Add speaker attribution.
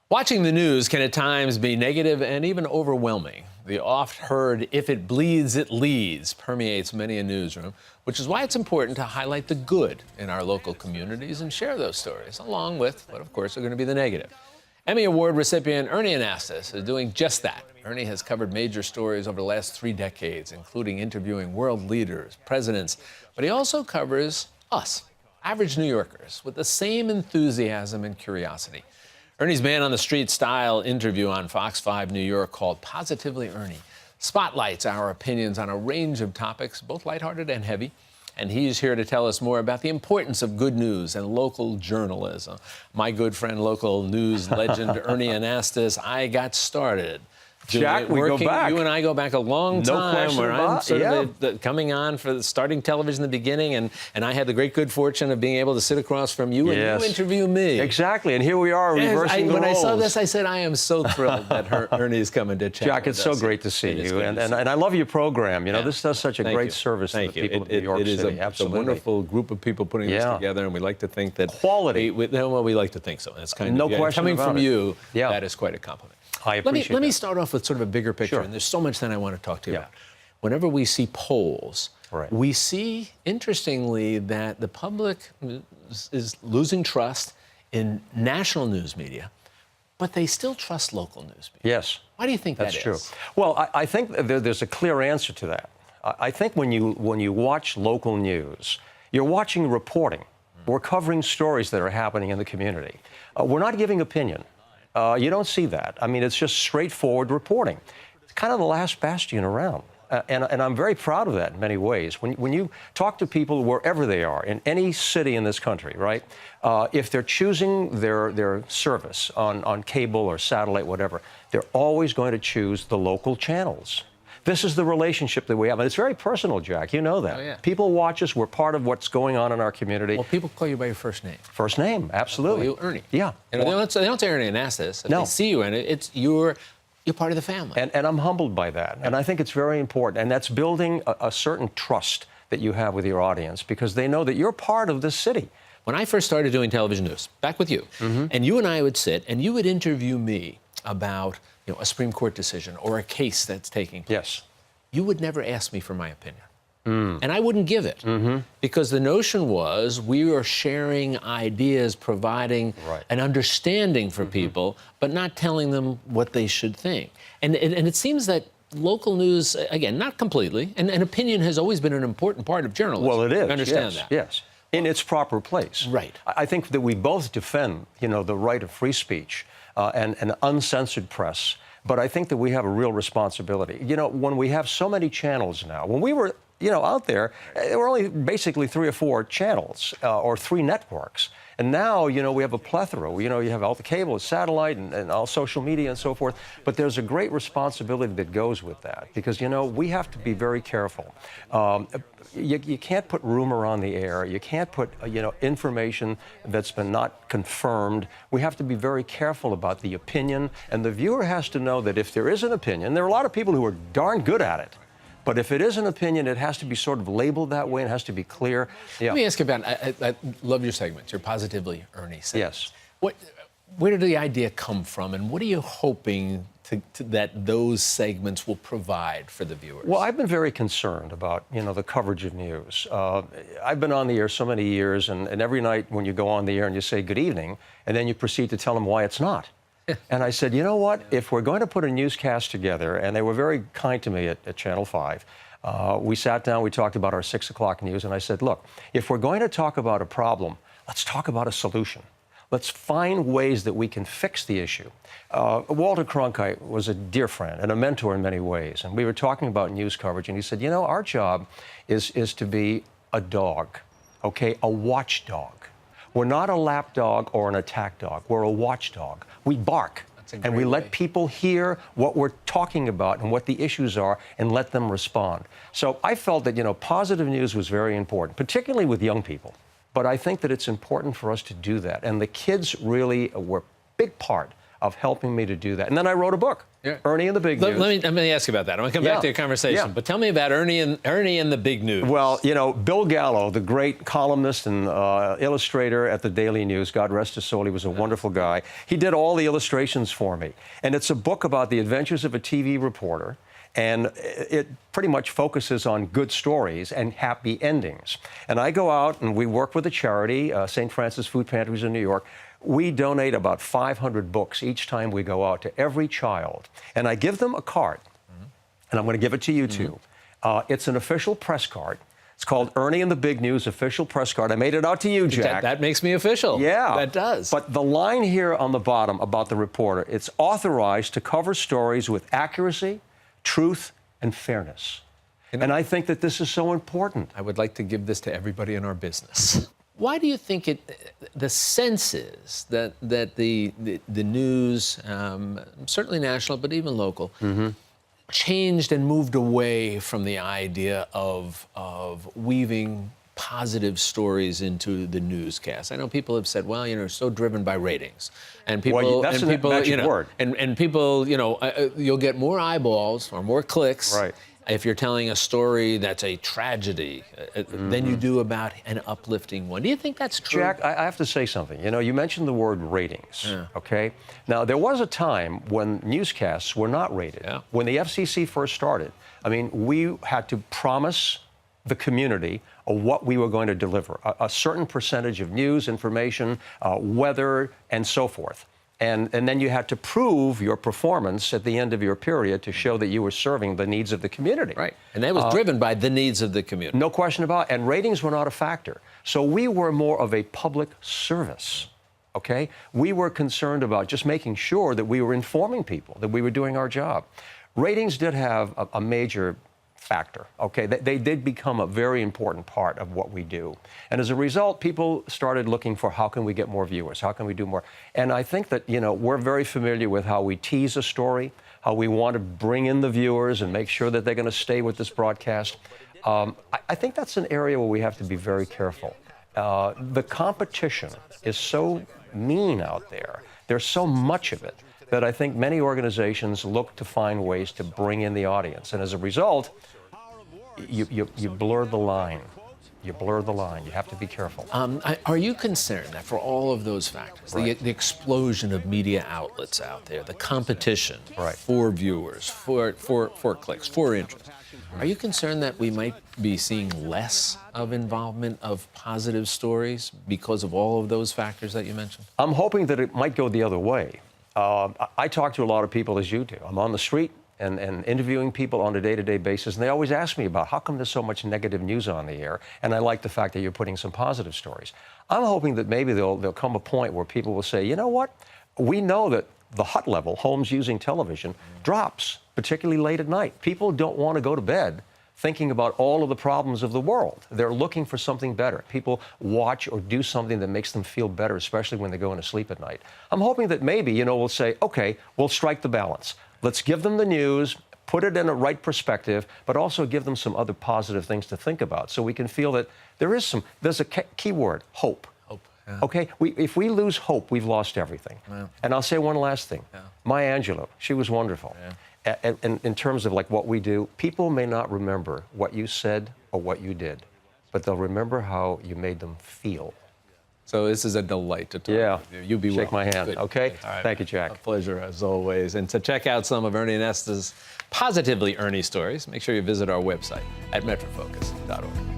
Speaker 1: Watching the news can at times be negative and even overwhelming. The oft-heard "if it bleeds, it leads" permeates many a newsroom, which is why it's important to highlight the good in our local communities and share those stories, along with what, of course, are going to be the negative. Emmy Award recipient Ernie Anastos is doing just that. Ernie has covered major stories over the last 3 decades, including interviewing world leaders, presidents, but he also covers us, average New Yorkers, with the same enthusiasm and curiosity. Ernie's man-on-the-street style interview on Fox 5 New York called Positively Ernie spotlights our opinions on a range of topics, both lighthearted and heavy. And he's here to tell us more about the importance of good news and local journalism. My good friend, local news legend Ernie Anastos, I got started.
Speaker 2: Jack, we go back.
Speaker 1: You and I go back a long time.
Speaker 2: No question
Speaker 1: where
Speaker 2: about,
Speaker 1: I'm sort of coming on for starting television in the beginning, and I had the great good fortune of being able to sit across from you and you interview me.
Speaker 2: Exactly, and here we are reversing the roles.
Speaker 1: When I saw this, I said, I am so thrilled that Ernie's coming to chat.
Speaker 2: Jack, it's so great to see you, and I love your program. You know, this does such a great service to the people of New York City.
Speaker 1: It's a wonderful group of people putting this together, and we like to think that
Speaker 2: quality.
Speaker 1: We like to think so. It's kind
Speaker 2: no
Speaker 1: of
Speaker 2: question
Speaker 1: coming
Speaker 2: about
Speaker 1: from
Speaker 2: it.
Speaker 1: you. That is quite a compliment.
Speaker 2: I appreciate
Speaker 1: Let me start off with sort of a bigger picture, and there's so much that I want to talk to you about. Whenever we see polls, we see, interestingly, that the public is losing trust in national news media, but they still trust local news media.
Speaker 2: Yes.
Speaker 1: Why do you think
Speaker 2: that's
Speaker 1: that
Speaker 2: true?
Speaker 1: is?
Speaker 2: Well, I think there's a clear answer to that. I think when you watch local news, you're watching reporting. We're covering stories that are happening in the community. We're not giving opinion. You don't see that. I mean, it's just straightforward reporting. It's kind of the last bastion around. And I'm very proud of that in many ways. When you talk to people wherever they are, in any city in this country, right, if they're choosing their service on cable or satellite, whatever, they're always going to choose the local channels. This is the relationship that we have. And it's very personal, Jack. You know that.
Speaker 1: Oh, yeah.
Speaker 2: People watch us. We're part of what's going on in our community.
Speaker 1: Well, people call you by your first name.
Speaker 2: First name, absolutely.
Speaker 1: They call you Ernie.
Speaker 2: Yeah.
Speaker 1: And they don't say Ernie Anastos. If they see you in it, you're part of the family.
Speaker 2: And I'm humbled by that. And I think it's very important. And that's building a certain trust that you have with your audience, because they know that you're part of this city.
Speaker 1: When I first started doing television news, back with you, and you and I would sit and you would interview me about a Supreme Court decision or a case that's taking place.
Speaker 2: Yes.
Speaker 1: You would never ask me for my opinion. And I wouldn't give it, because the notion was we are sharing ideas, providing an understanding for people, but not telling them what they should think. And it seems that local news, again, not completely, and opinion has always been an important part of journalism.
Speaker 2: Well, it is.
Speaker 1: You understand that?
Speaker 2: Yes. In its proper place.
Speaker 1: Right.
Speaker 2: I think that we both defend, the right of free speech and an uncensored press. But I think that we have a real responsibility. When we have so many channels now, when we were, out there were only basically 3 or 4 channels or 3 networks. And now, we have a plethora. You have all the cable, satellite, and all social media and so forth. But there's a great responsibility that goes with that, because, we have to be very careful. You can't put rumor on the air. You can't put, information that's been not confirmed. We have to be very careful about the opinion. And the viewer has to know that if there is an opinion, there are a lot of people who are darn good at it. But if it is an opinion, it has to be sort of labeled that way. It has to be clear.
Speaker 1: Let me ask you about, I love your segments, your Positively Ernie segments.
Speaker 2: Yes.
Speaker 1: Where did the idea come from, and what are you hoping that those segments will provide for the viewers?
Speaker 2: Well, I've been very concerned about, the coverage of news. I've been on the air so many years, and every night when you go on the air and you say good evening, and then you proceed to tell them why it's not. And I said, you know what, if we're going to put a newscast together, and they were very kind to me at Channel 5, we sat down, we talked about our 6 o'clock news, and I said, look, if we're going to talk about a problem, let's talk about a solution. Let's find ways that we can fix the issue. Walter Cronkite was a dear friend and a mentor in many ways, and we were talking about news coverage, and he said, our job is to be a dog, okay, a watchdog. We're not a lap dog or an attack dog. We're a watchdog. We bark, and we let people hear what we're talking about and what the issues are, and let them respond. So I felt that, positive news was very important, particularly with young people. But I think that it's important for us to do that. And the kids really were a big part of helping me to do that. And then I wrote a book,
Speaker 1: Yeah.
Speaker 2: Ernie and the Big News.
Speaker 1: Let me ask you about that. I'm going to come back to your conversation.
Speaker 2: Yeah.
Speaker 1: But tell me about Ernie and the Big News.
Speaker 2: Well, you know, Bill Gallo, the great columnist and illustrator at the Daily News, God rest his soul, he was a wonderful guy. He did all the illustrations for me. And it's a book about the adventures of a TV reporter. And it pretty much focuses on good stories and happy endings. And I go out and we work with a charity, St. Francis Food Pantries in New York. We donate about 500 books each time we go out to every child. And I give them a card. And I'm going to give it to you, too. It's an official press card. It's called Ernie and the Big News official press card. I made it out to you, Jack.
Speaker 1: That makes me official.
Speaker 2: Yeah.
Speaker 1: That does.
Speaker 2: But the line here on the bottom about the reporter, it's authorized to cover stories with accuracy, truth, and fairness. And I think that this is so important.
Speaker 1: I would like to give this to everybody in our business. Why do you think the sense is that the news, certainly national, but even local, changed and moved away from the idea of weaving positive stories into the newscast? I know people have said, well, you know, so driven by ratings, and people,
Speaker 2: Well, that's
Speaker 1: and
Speaker 2: a
Speaker 1: people,
Speaker 2: magic
Speaker 1: you know,
Speaker 2: word.
Speaker 1: and people, you know, you'll get more eyeballs or more clicks,
Speaker 2: Right,
Speaker 1: if you're telling a story that's a tragedy than you do about an uplifting one. Do you think that's true?
Speaker 2: Jack, I have to say something. You know, you mentioned the word ratings, okay? Now, there was a time when newscasts were not rated.
Speaker 1: Yeah.
Speaker 2: When the FCC first started, I mean, we had to promise the community what we were going to deliver, a certain percentage of news, information, weather, and so forth. And then you had to prove your performance at the end of your period to show that you were serving the needs of the community.
Speaker 1: Right. And that was driven by the needs of the community.
Speaker 2: No question about it. And ratings were not a factor. So we were more of a public service, okay? We were concerned about just making sure that we were informing people, that we were doing our job. Ratings did have a major factor, okay? They did become a very important part of what we do. And as a result, people started looking for how can we get more viewers? How can we do more? And I think that, you know, we're very familiar with how we tease a story, how we want to bring in the viewers and make sure that they're going to stay with this broadcast. I think that's an area where we have to be very careful. The competition is so mean out there. There's so much of it that I think many organizations look to find ways to bring in the audience. And as a result, you blur the line. You blur the line. You have to be careful.
Speaker 1: Are you concerned that for all of those factors, the explosion of media outlets out there, the competition for viewers, for clicks, for interest, are you concerned that we might be seeing less of involvement of positive stories because of all of those factors that you mentioned?
Speaker 2: I'm hoping that it might go the other way. I talk to a lot of people, as you do. I'm on the street and interviewing people on a day-to-day basis, and they always ask me about how come there's so much negative news on the air, and I like the fact that you're putting some positive stories. I'm hoping that maybe there'll come a point where people will say, you know what, we know that the HUT level, homes using television, drops, particularly late at night. People don't want to go to bed thinking about all of the problems of the world. They're looking for something better. People watch or do something that makes them feel better, especially when they're going to sleep at night. I'm hoping that maybe, you know, we'll say, okay, we'll strike the balance. Let's give them the news, put it in a right perspective, but also give them some other positive things to think about so we can feel that there's a key word, hope.
Speaker 1: Hope. Yeah.
Speaker 2: Okay, if we lose hope, we've lost everything.
Speaker 1: Yeah.
Speaker 2: And I'll say one last thing.
Speaker 1: Yeah.
Speaker 2: Maya Angelou, she was wonderful.
Speaker 1: Yeah.
Speaker 2: And in terms of like what we do, people may not remember what you said or what you did, but they'll remember how you made them feel.
Speaker 1: So this is a delight to talk with you. You be well.
Speaker 2: Shake my hand,
Speaker 1: Good.
Speaker 2: okay?
Speaker 1: All right.
Speaker 2: Thank you, Jack.
Speaker 1: A pleasure as always. And to check out some of Ernie and Esther's Positively Ernie stories, make sure you visit our website at metrofocus.org.